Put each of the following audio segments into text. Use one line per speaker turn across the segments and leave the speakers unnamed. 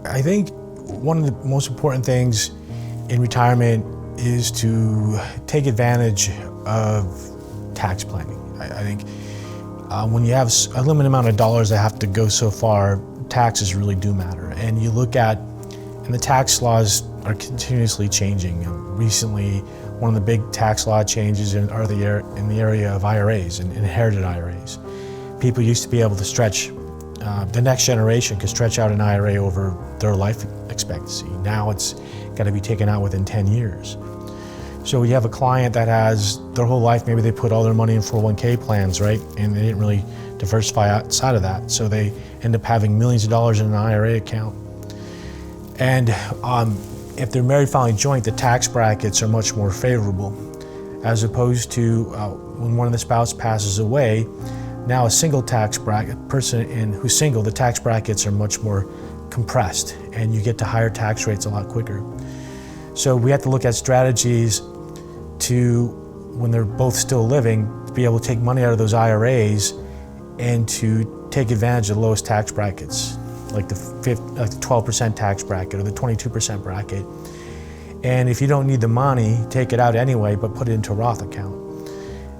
I think one of the most important things in retirement is to take advantage of tax planning. I think when you have a limited amount of dollars that have to go so far, taxes really do matter. And you look at, and the tax laws are continuously changing. Recently, one of the big tax law changes in the area of IRAs and inherited IRAs. People used to be able to stretch, the next generation could stretch out an IRA over their life expectancy. Now it's got to be taken out within 10 years. So you have a client that has their whole life, maybe they put all their money in 401k plans, right? And they didn't really diversify outside of that. So they end up having millions of dollars in an IRA account. And if they're married filing joint, the tax brackets are much more favorable, as opposed to when one of the spouse passes away. Now a single tax bracket person who's single, the tax brackets are much more compressed, and you get to higher tax rates a lot quicker. So we have to look at strategies to, when they're both still living, to be able to take money out of those IRAs and to take advantage of the lowest tax brackets, like the 12% tax bracket or the 22% bracket. And if you don't need the money, take it out anyway, but put it into a Roth account.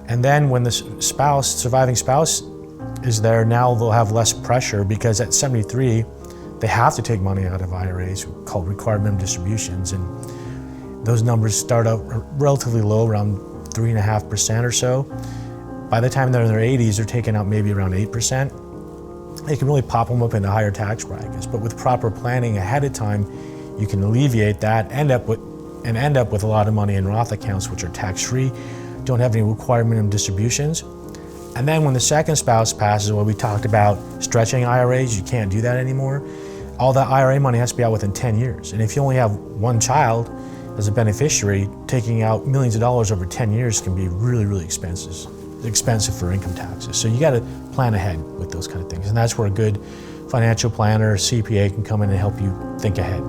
And then when the surviving spouse is there, now they'll have less pressure, because at 73, they have to take money out of IRAs called required minimum distributions. And those numbers start out relatively low, around 3.5% or so. By the time they're in their 80s, they're taking out maybe around 8%. They can really pop them up into higher tax brackets. But with proper planning ahead of time, you can alleviate that, end up with a lot of money in Roth accounts, which are tax-free, don't have any required minimum distributions. And then when the second spouse passes away, we talked about stretching IRAs. You can't do that anymore. All that IRA money has to be out within 10 years. And if you only have one child as a beneficiary, taking out millions of dollars over 10 years can be really, really expensive for income taxes. So you got to plan ahead with those kind of things. And that's where a good financial planner or CPA can come in and help you think ahead.